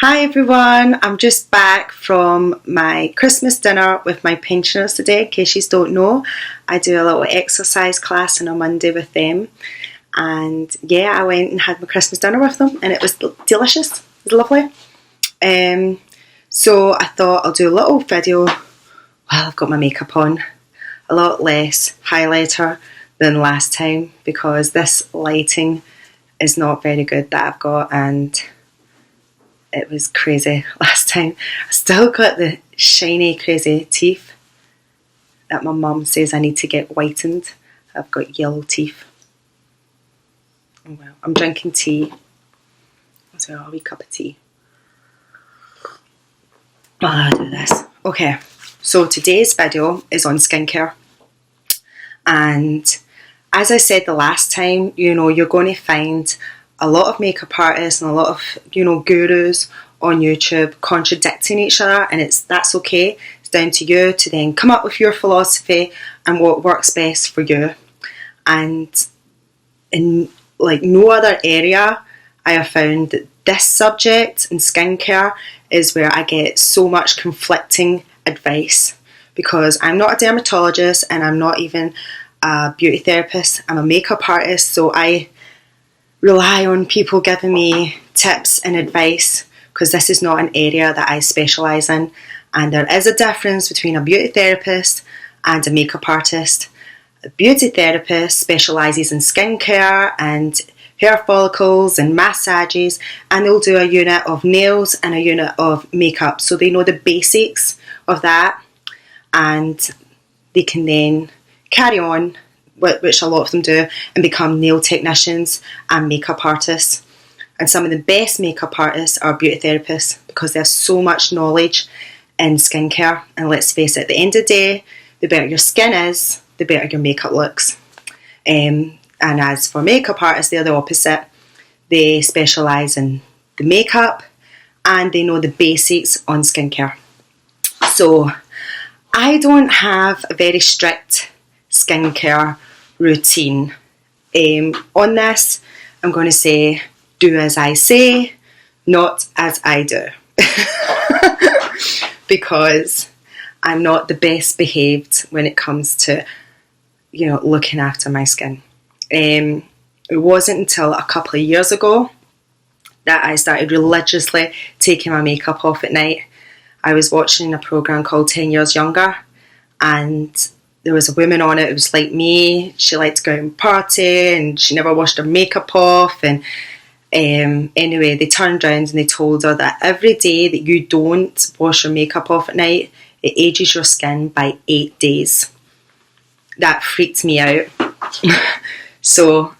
Hi everyone, I'm just back from my Christmas dinner with my pensioners today. In case you don't know, I do a little exercise class on a Monday with them. And yeah, I went and had my Christmas dinner with them and it was delicious. It was lovely. So I thought I'll do a little video while I've got my makeup on. A lot less highlighter than last time because this lighting is not very good that I've got, and it was crazy last time. I still got the shiny, crazy teeth that my mum says I need to get whitened. I've got yellow teeth. Oh well, I'm drinking tea. So a wee cup of tea while I do this. Okay, so today's video is on skincare. And as I said the last time, you're going to find a lot of makeup artists and a lot of, gurus on YouTube contradicting each other, and that's okay. It's down to you to then come up with your philosophy and what works best for you. And in like no other area, I have found that this subject in skincare is where I get so much conflicting advice, because I'm not a dermatologist and I'm not even a beauty therapist. I'm a makeup artist, so I rely on people giving me tips and advice because this is not an area that I specialise in, and there is a difference between a beauty therapist and a makeup artist. A beauty therapist specialises in skincare and hair follicles and massages, and they'll do a unit of nails and a unit of makeup, so they know the basics of that, and they can then carry on, which a lot of them do, and become nail technicians and makeup artists. And some of the best makeup artists are beauty therapists because they have so much knowledge in skincare. And let's face it, at the end of the day, the better your skin is, the better your makeup looks. And as for makeup artists, they're the opposite. They specialise in the makeup and they know the basics on skincare. So I don't have a very strict skincare routine. On this, I'm going to say, do as I say, not as I do. Because I'm not the best behaved when it comes to, looking after my skin. It wasn't until a couple of years ago that I started religiously taking my makeup off at night. I was watching a programme called 10 Years Younger, and there was a woman on it who was like me. She liked to go out and party and she never washed her makeup off, and anyway, they turned around and they told her that every day that you don't wash your makeup off at night, it ages your skin by 8 days. That freaked me out. So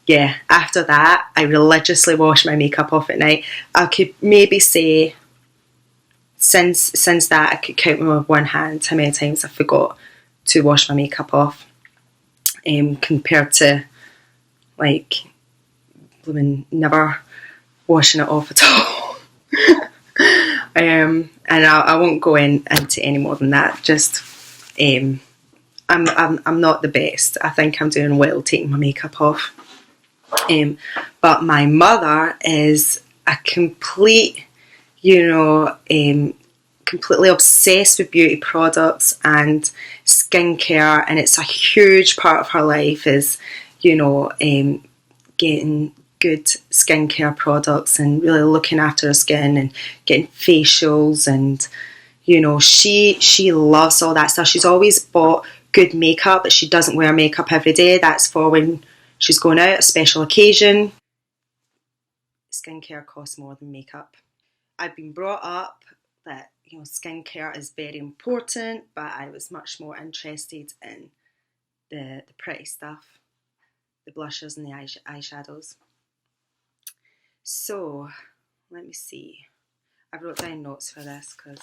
yeah, after that I religiously wash my makeup off at night. I could maybe say since that I could count with one hand how many times I forgot to wash my makeup off, compared to like never washing it off at all. And I won't go into any more than that. Just I'm not the best. I think I'm doing well taking my makeup off. But my mother is a complete, completely obsessed with beauty products and skincare, and it's a huge part of her life is, getting good skincare products and really looking after her skin and getting facials, and she loves all that stuff. She's always bought good makeup, but she doesn't wear makeup every day. That's for when she's going out, a special occasion. Skincare costs more than makeup. I've been brought up that skincare is very important, but I was much more interested in the pretty stuff, the blushes and the eyeshadows. So let me see. I wrote down notes for this because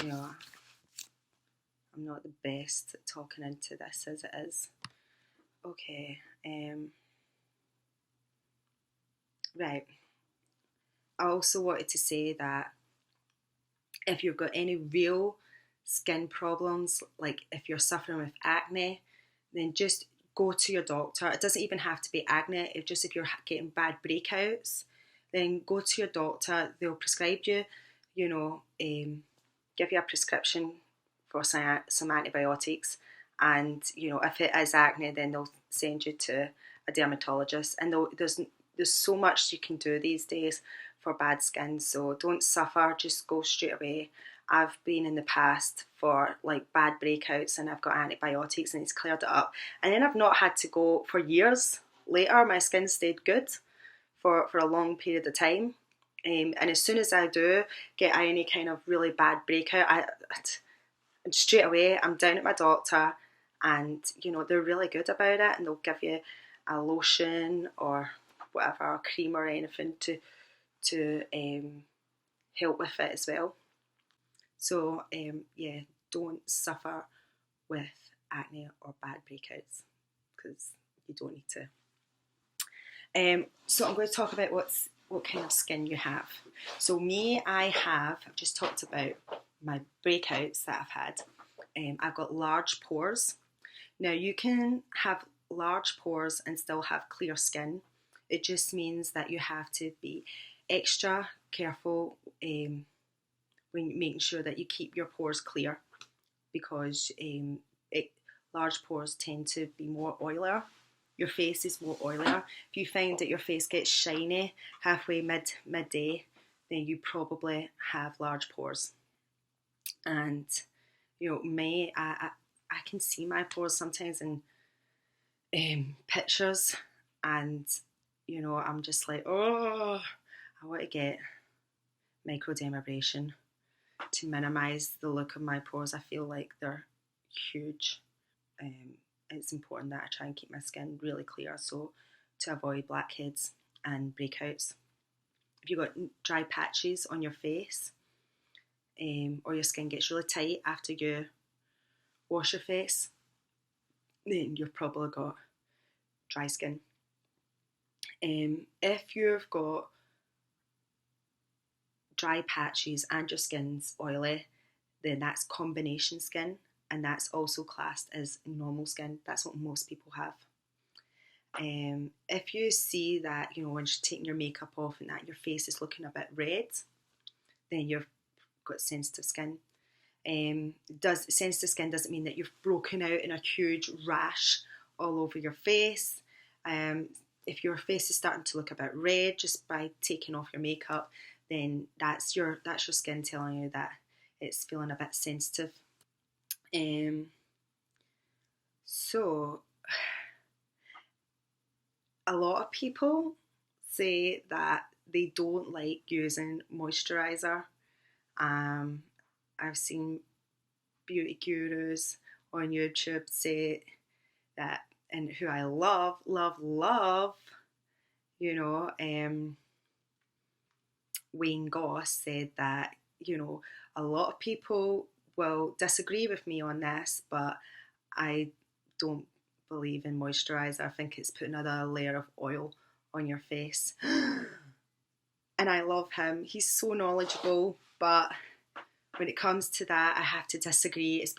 I'm not the best at talking into this as it is. Okay. Right. I also wanted to say that if you've got any real skin problems, like if you're suffering with acne, then just go to your doctor. It doesn't even have to be acne. If you're getting bad breakouts, then go to your doctor. They'll prescribe you, give you a prescription for some antibiotics. And, if it is acne, then they'll send you to a dermatologist. And there's so much you can do these days for bad skin. So don't suffer, just go straight away. I've been in the past for like bad breakouts and I've got antibiotics and it's cleared it up. And then I've not had to go for years later. My skin stayed good for a long period of time. And as soon as I do get any kind of really bad breakout, straight away I'm down at my doctor, and they're really good about it, and they'll give you a lotion or whatever, a cream or anything to help with it as well. So yeah, don't suffer with acne or bad breakouts because you don't need to. So I'm going to talk about what kind of skin you have. So I've just talked about my breakouts that I've had. I've got large pores. Now you can have large pores and still have clear skin. It just means that you have to be extra careful when making sure that you keep your pores clear, because large pores tend to be more oilier. Your face is more oilier. If you find that your face gets shiny halfway midday, then you probably have large pores. And I can see my pores sometimes in pictures, and I'm just like, oh, I want to get microdermabrasion to minimise the look of my pores. I feel like they're huge. It's important that I try and keep my skin really clear, so to avoid blackheads and breakouts. If you've got dry patches on your face, or your skin gets really tight after you wash your face, then you've probably got dry skin. If you've got dry patches and your skin's oily, then that's combination skin, and that's also classed as normal skin. That's what most people have. If you see that, when you're taking your makeup off and that your face is looking a bit red, then you've got sensitive skin. Sensitive skin doesn't mean that you've broken out in a huge rash all over your face. If your face is starting to look a bit red just by taking off your makeup, then that's your skin telling you that it's feeling a bit sensitive. So a lot of people say that they don't like using moisturiser. I've seen beauty gurus on YouTube say that, and who I love, Wayne Goss said that, a lot of people will disagree with me on this, but I don't believe in moisturiser. I think it's putting another layer of oil on your face. And I love him. He's so knowledgeable, but when it comes to that, I have to disagree. It's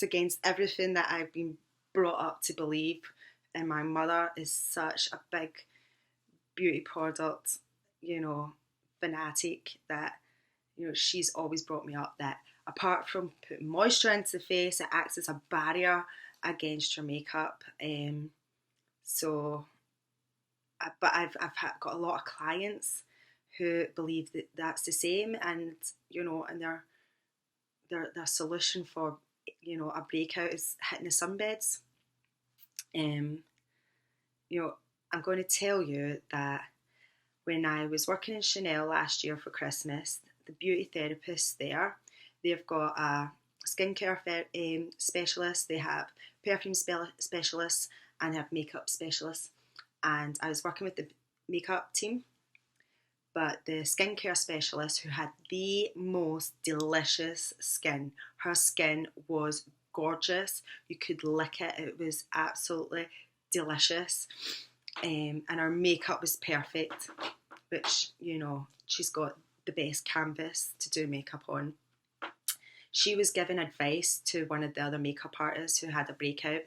against everything that I've been brought up to believe. And my mother is such a big beauty product, fanatic, that, she's always brought me up that apart from putting moisture into the face, it acts as a barrier against your makeup. But I've got a lot of clients who believe that that's the same, and and their solution for a breakout is hitting the sunbeds. I'm going to tell you that when I was working in Chanel last year for Christmas, the beauty therapists there, they've got a skincare specialist, they have perfume specialists, and they have makeup specialists. And I was working with the makeup team, but the skincare specialist, who had the most delicious skin, her skin was gorgeous. You could lick it. It was absolutely delicious. And her makeup was perfect, which, she's got the best canvas to do makeup on. She was giving advice to one of the other makeup artists who had a breakout,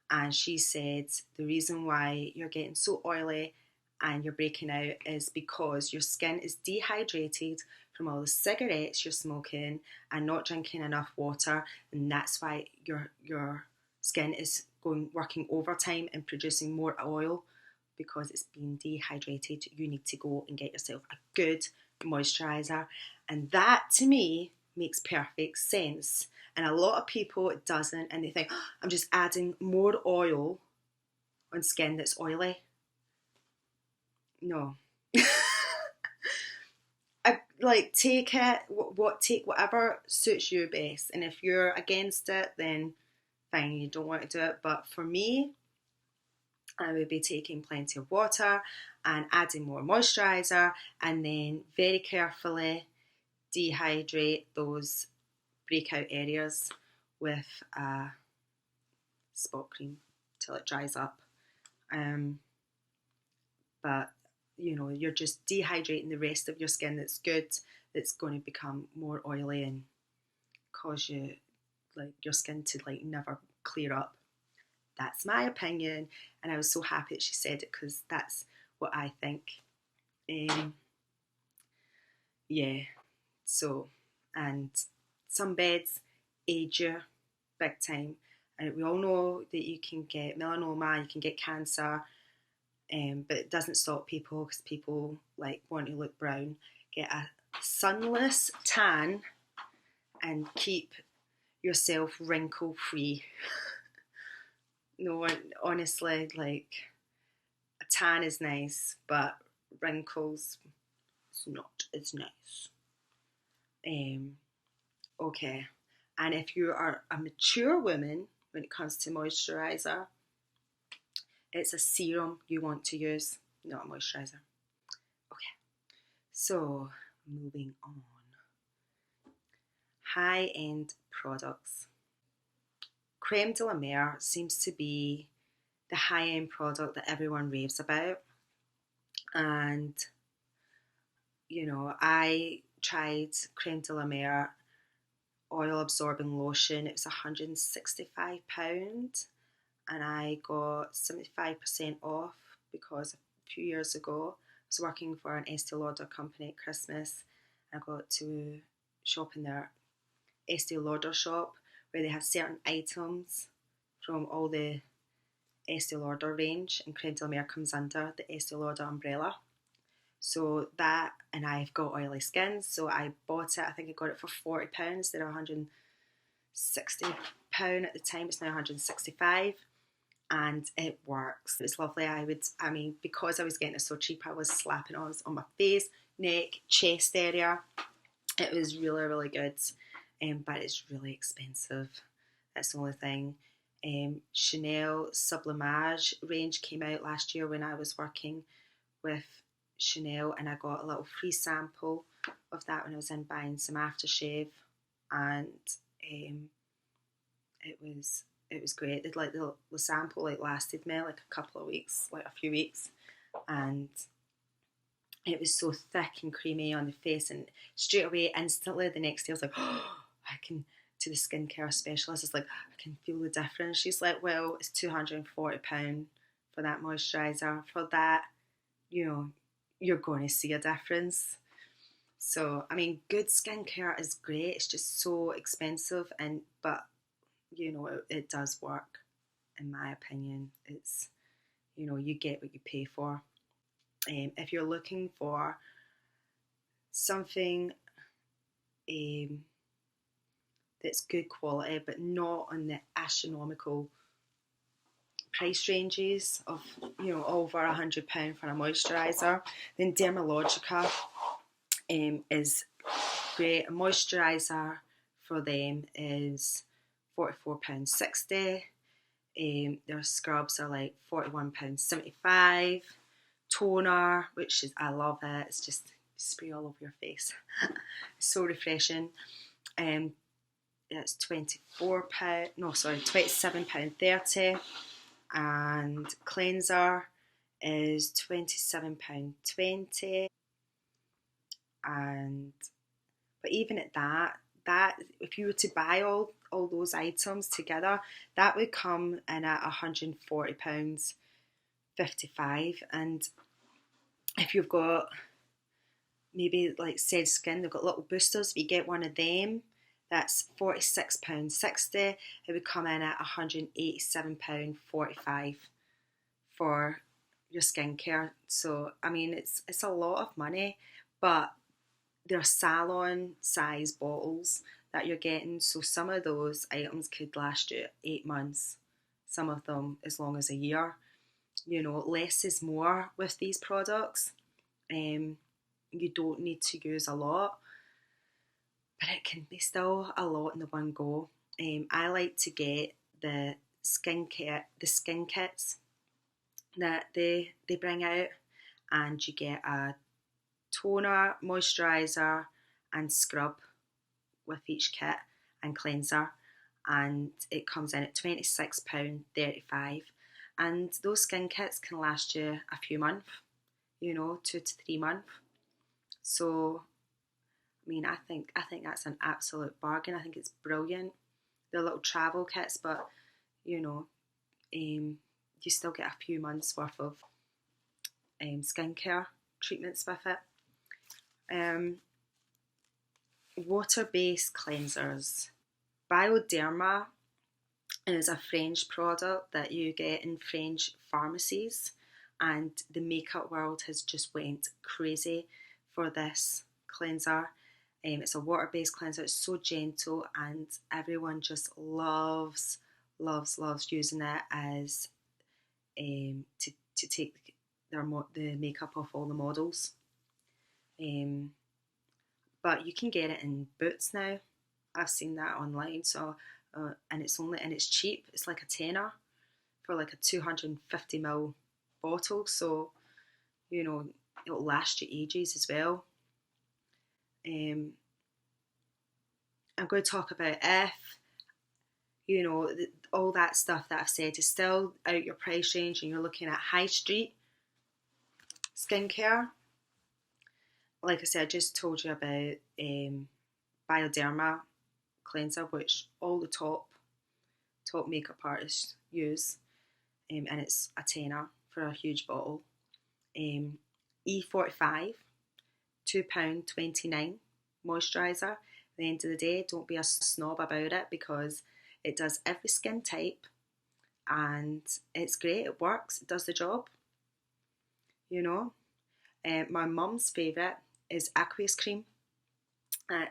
and she said, the reason why you're getting so oily and you're breaking out is because your skin is dehydrated from all the cigarettes you're smoking and not drinking enough water, and that's why your skin is working overtime and producing more oil because it's being dehydrated. You need to go and get yourself a good moisturizer, and that to me makes perfect sense. And a lot of people it doesn't, and they think, oh, I'm just adding more oil on skin that's oily. No. Take it, take whatever suits you best, and if you're against it, then fine, you don't want to do it. But for me, I would be taking plenty of water and adding more moisturizer, and then very carefully dehydrate those breakout areas with a spot cream till it dries up. But you're just dehydrating the rest of your skin that's good, that's going to become more oily and cause your skin to never clear up. That's my opinion, and I was so happy that she said it because that's what I think. Yeah. So, and some beds age you big time, and we all know that you can get melanoma, you can get cancer. But it doesn't stop people, because people want to look brown. Get a sunless tan and keep yourself wrinkle free. No, honestly, a tan is nice, but wrinkles is not as nice. Okay, and if you are a mature woman when it comes to moisturiser, it's a serum you want to use, not a moisturiser. Okay, so moving on. High-end products. Creme de la Mer seems to be the high-end product that everyone raves about. And, I tried Creme de la Mer oil absorbing lotion. It was £165, and I got 75% off because a few years ago I was working for an Estee Lauder company at Christmas. I got to shop in their Estee Lauder shop where they have certain items from all the Estee Lauder range, and Creme de la Mer comes under the Estee Lauder umbrella. So that, and I've got oily skin, so I bought it. I think I got it for £40 instead of £160 at the time. It's now £165, and it works. It's lovely. Because I was getting it so cheap, I was slapping it on my face, neck, chest area. It was really, really good, but it's really expensive. That's the only thing. Chanel Sublimage range came out last year when I was working with Chanel, and I got a little free sample of that when I was in buying some aftershave, and it was great. The sample lasted me a couple of weeks, a few weeks, and it was so thick and creamy on the face, and straight away, instantly, the next day I was like, oh, I can, to the skincare specialist, it's like, I can feel the difference. She's like, well, it's £240 for that moisturiser. For that, you're going to see a difference. So, good skincare is great. It's just so expensive, but it does work. In my opinion, it's you get what you pay for. If you're looking for something that's good quality but not on the astronomical price ranges of over £100 for a moisturiser, then Dermalogica is great. A moisturiser for them is £44.60. Their scrubs are £41.75. Toner, which is, I love it. It's just spray all over your face. It's so refreshing. It's £27.30, and cleanser is £27.20. But even at that if you were to buy all those items together, that would come in at £140.55, and if you've got maybe like said skin, they've got little boosters. If you get one of them, that's £46.60. It would come in at £187.45 for your skincare. So I mean, it's a lot of money, but they're salon size bottles that you're getting. So some of those items could last you 8 months. Some of them as long as a year. You know, less is more with these products. You don't need to use a lot, but it can be still a lot in the one go. I like to get the skin kits that they bring out, and you get a toner, moisturizer, and scrub with each kit, and cleanser, and it comes in at £26.35. And those skin kits can last you a few months, 2 to 3 months. So I mean, I think that's an absolute bargain. I think it's brilliant. They're little travel kits, but you know, you still get a few months worth of skincare treatments with it. Water-based cleansers. Bioderma is a French product that you get in French pharmacies, and the makeup world has just went crazy for this cleanser. It's a water-based cleanser. It's so gentle, and everyone just loves using it as to take the makeup off all the models. But you can get it in Boots now. I've seen that online. So and it's cheap. It's like a tenner for like a 250ml bottle. So it'll last you ages as well. I'm going to talk about if all that stuff that I've said is still out your price range and you're looking at high street skincare. Like I said, I just told you about Bioderma cleanser, which all the top makeup artists use, and it's a tenner for a huge bottle. E45, £2.29 moisturiser. At the end of the day, don't be a snob about it, because it does every skin type and it's great. It works. It does the job. My mum's favourite is aqueous cream.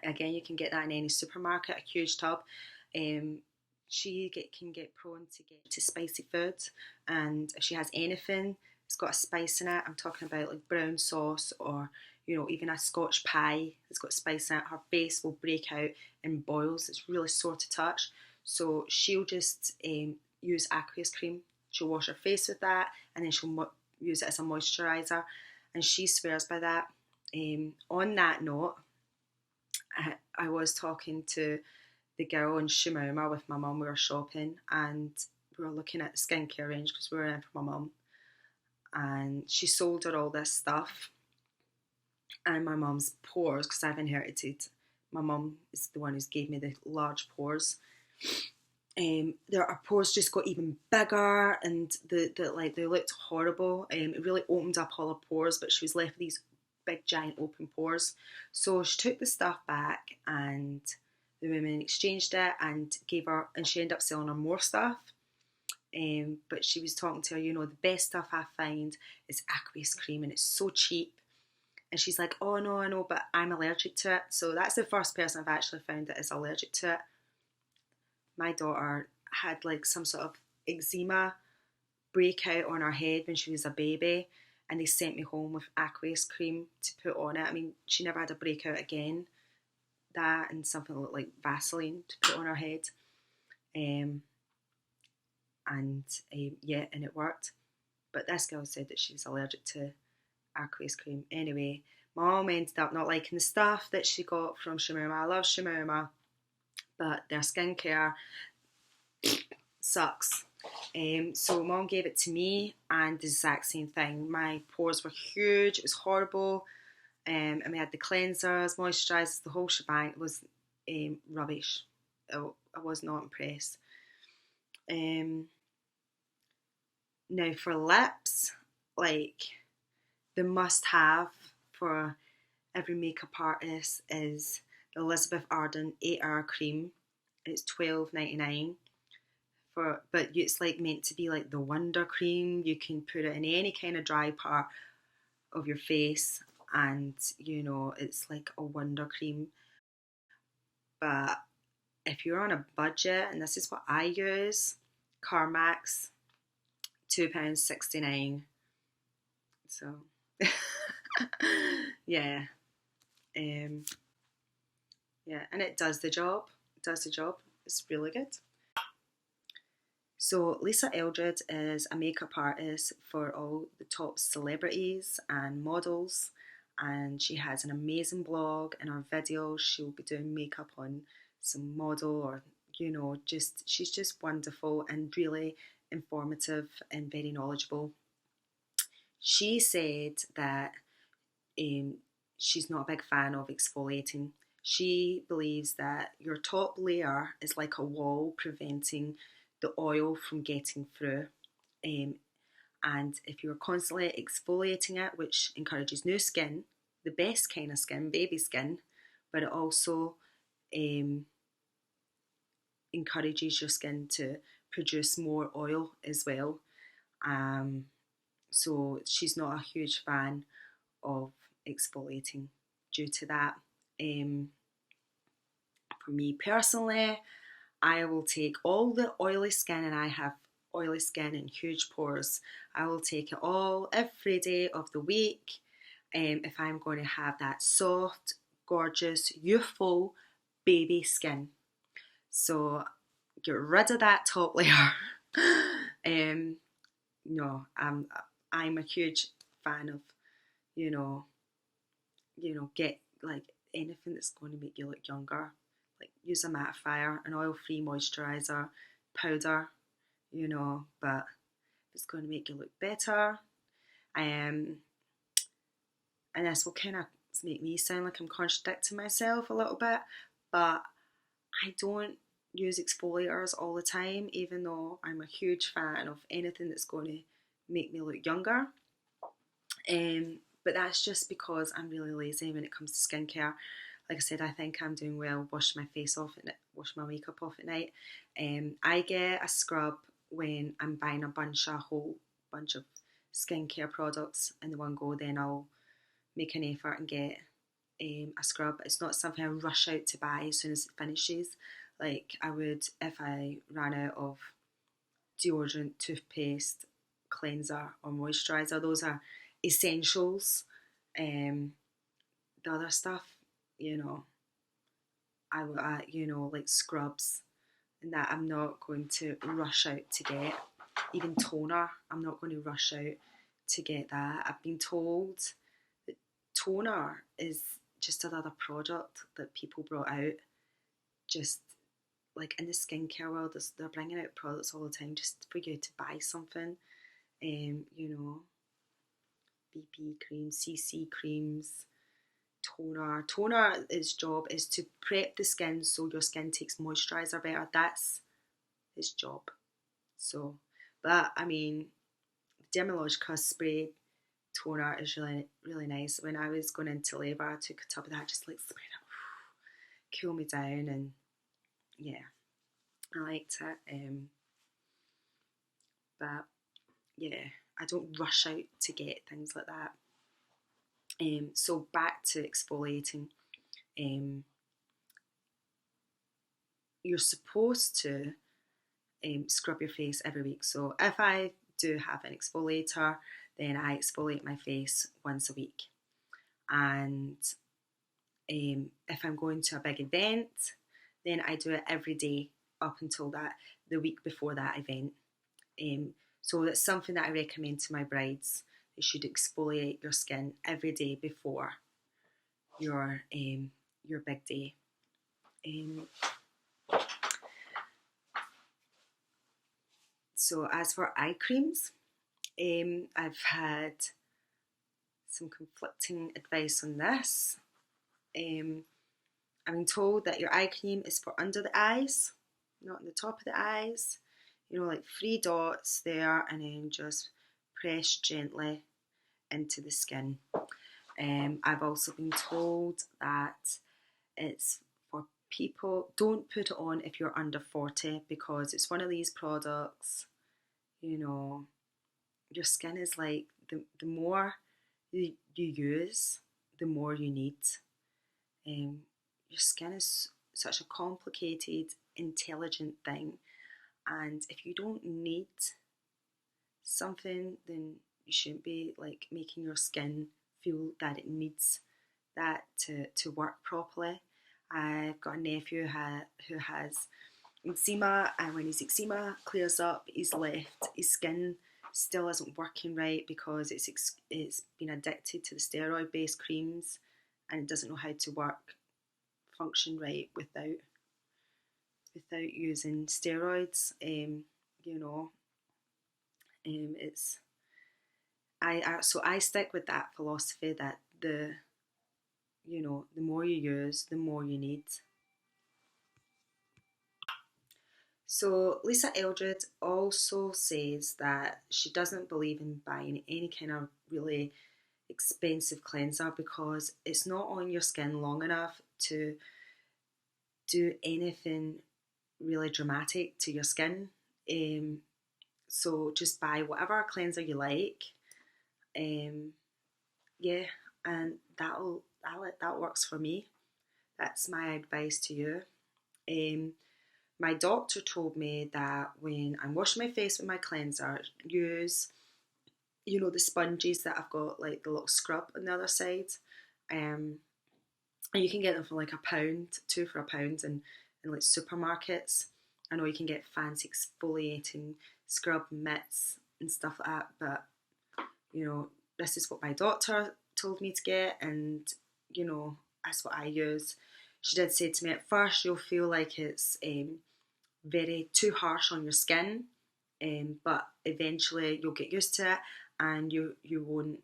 Again, you can get that in any supermarket, a huge tub. She can get prone to spicy foods, and if she has anything it's got a spice in it, I'm talking about like brown sauce, or even a Scotch pie that's got spice in it, her face will break out in boils. It's really sore to touch. So she'll just use aqueous cream. She'll wash her face with that, and then she'll use it as a moisturiser, and she swears by that. On that note, I was talking to the girl in M.M.M with my mum. We were shopping and we were looking at the skincare range because we were in for my mum, and she sold her all this stuff. And my mum's pores, because I've inherited, my mum is the one who's gave me the large pores. Our pores just got even bigger, and they looked horrible. It really opened up all her pores, but she was left with these big giant open pores. So she took the stuff back, and the woman exchanged it and she ended up selling her more stuff. But she was talking to her, the best stuff I find is aqueous cream, and it's so cheap. And she's like, oh no, I know, but I'm allergic to it. So that's the first person I've actually found that is allergic to it. My daughter had like some sort of eczema breakout on her head when she was a baby, and they sent me home with aqueous cream to put on it. I mean, she never had a breakout again. That and something that looked like Vaseline to put on her head. And it worked. But this girl said that she was allergic to aqueous cream. Anyway, my mum ended up not liking the stuff that she got from M.M.M. I love M.M.M, but their skincare sucks. So mum gave it to me, and the exact same thing. My pores were huge. It was horrible. And we had the cleansers, moisturisers, the whole shebang. It was rubbish. I was not impressed. Now for lips, like the must-have for every makeup artist is the Elizabeth Arden 8-hour cream. It's $12.99 but it's like meant to be like the wonder cream. You can put it in any kind of dry part of your face, and it's like a wonder cream. But if you're on a budget, and this is what I use, Carmax, £2.69. So yeah, um, yeah, and it does the job. It does the job. It's really good. So Lisa Eldred is a makeup artist for all the top celebrities and models, and she has an amazing blog. In her videos, she'll be doing makeup on some model, or just she's just wonderful and really informative and very knowledgeable. She said that um, she's not a big fan of exfoliating. She believes that your top layer is like a wall preventing the oil from getting through. Um, and if you're constantly exfoliating it, which encourages new skin, the best kind of skin, baby skin, but it also um, encourages your skin to produce more oil as well. Um, so she's not a huge fan of exfoliating due to that. Um, for me personally, I will take all the oily skin, and I have oily skin and huge pores. I will take it all every day of the week if I'm going to have that soft, gorgeous, youthful baby skin. So get rid of that top layer. No, I'm a huge fan of you know get like anything that's going to make you look younger. Like use a mattifier, an oil-free moisturizer, powder, but if it's going to make you look better, and this will kind of make me sound like I'm contradicting myself a little bit, but I don't use exfoliators all the time, even though I'm a huge fan of anything that's going to make me look younger. But that's just because I'm really lazy when it comes to skincare. Like I said, I think I'm doing well washing my face off and wash my makeup off at night. I get a scrub when I'm buying a whole bunch of skincare products in the one go. Then I'll make an effort and get a scrub. It's not something I rush out to buy as soon as it finishes, like I would if I ran out of deodorant, toothpaste, cleanser, or moisturizer. Those are essentials. The other stuff, you know, like scrubs and that, I'm not going to rush out to get. Even toner, I'm not going to rush out to get that. I've been told that toner is just another product that people brought out, just like in the skincare world. They're bringing out products all the time just for you to buy something. BB creams, CC creams, toner. Its job is to prep the skin so your skin takes moisturiser better. That's its job. So, but I mean, Dermalogica spray toner is really, really nice. When I was going into labour, I took a tub of that, just like sprayed it, cool me down, and yeah, I liked it. But yeah, I don't rush out to get things like that. So back to exfoliating. You're supposed to scrub your face every week. So if I do have an exfoliator, then I exfoliate my face once a week. And if I'm going to a big event, then I do it every day up until the week before that event. So that's something that I recommend to my brides. You should exfoliate your skin every day before your big day. So as for eye creams, I've had some conflicting advice on this. I've been told that your eye cream is for under the eyes, not on the top of the eyes. Like 3 dots there, and then just press gently into the skin. I've also been told that it's for people, don't put it on if you're under 40 because it's one of these products, you know, your skin is like the more you use, the more you need. Um, your skin is such a complicated, intelligent thing, and if you don't need something, then you shouldn't be like making your skin feel that it needs that to work properly. I've got a nephew who has eczema, and when his eczema clears up, he's left his skin still isn't working right because it's been addicted to the steroid based creams, and it doesn't know how to function right without using steroids. You know, it's so I stick with that philosophy that the more you use, the more you need. So Lisa Eldred also says that she doesn't believe in buying any kind of really expensive cleanser because it's not on your skin long enough to do anything really dramatic to your skin. So just buy whatever cleanser you like. Yeah, and that works for me. That's my advice to you. My doctor told me that when I'm washing my face with my cleanser, use the sponges that I've got like the little scrub on the other side. Um, and you can get them for like £1, two for £1 in like supermarkets. I know you can get fancy exfoliating scrub mitts and stuff like that, but this is what my doctor told me to get, and that's what I use. She did say to me at first you'll feel like it's very too harsh on your skin, but eventually you'll get used to it, and you won't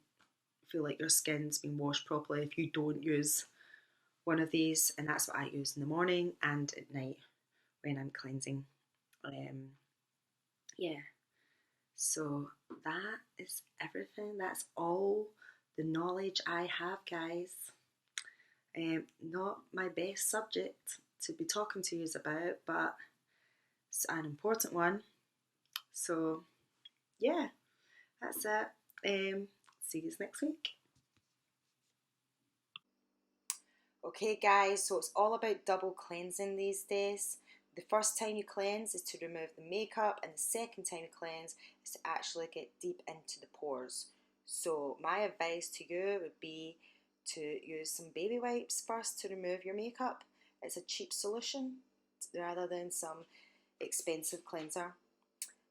feel like your skin's been washed properly if you don't use one of these. And that's what I use in the morning and at night when I'm cleansing. Yeah. So that is everything. That's all the knowledge I have, guys. Not my best subject to be talking to you about, but it's an important one. So yeah, that's it. See you next week. Okay, guys, so it's all about double cleansing these days. The first time you cleanse is to remove the makeup, and the second time you cleanse is to actually get deep into the pores. So my advice to you would be to use some baby wipes first to remove your makeup. It's a cheap solution rather than some expensive cleanser.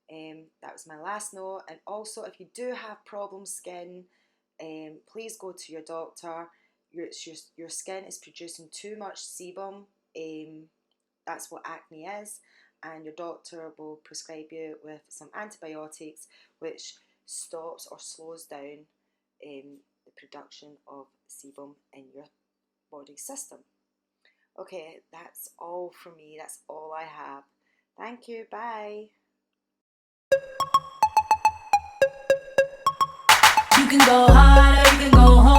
That was my last note. And also, if you do have problem skin, please go to your doctor. Your skin is producing too much sebum. That's what acne is, and your doctor will prescribe you with some antibiotics, which stops or slows down the production of sebum in your body system. Okay, that's all from me. That's all I have. Thank you. Bye. You can go harder, you can go home.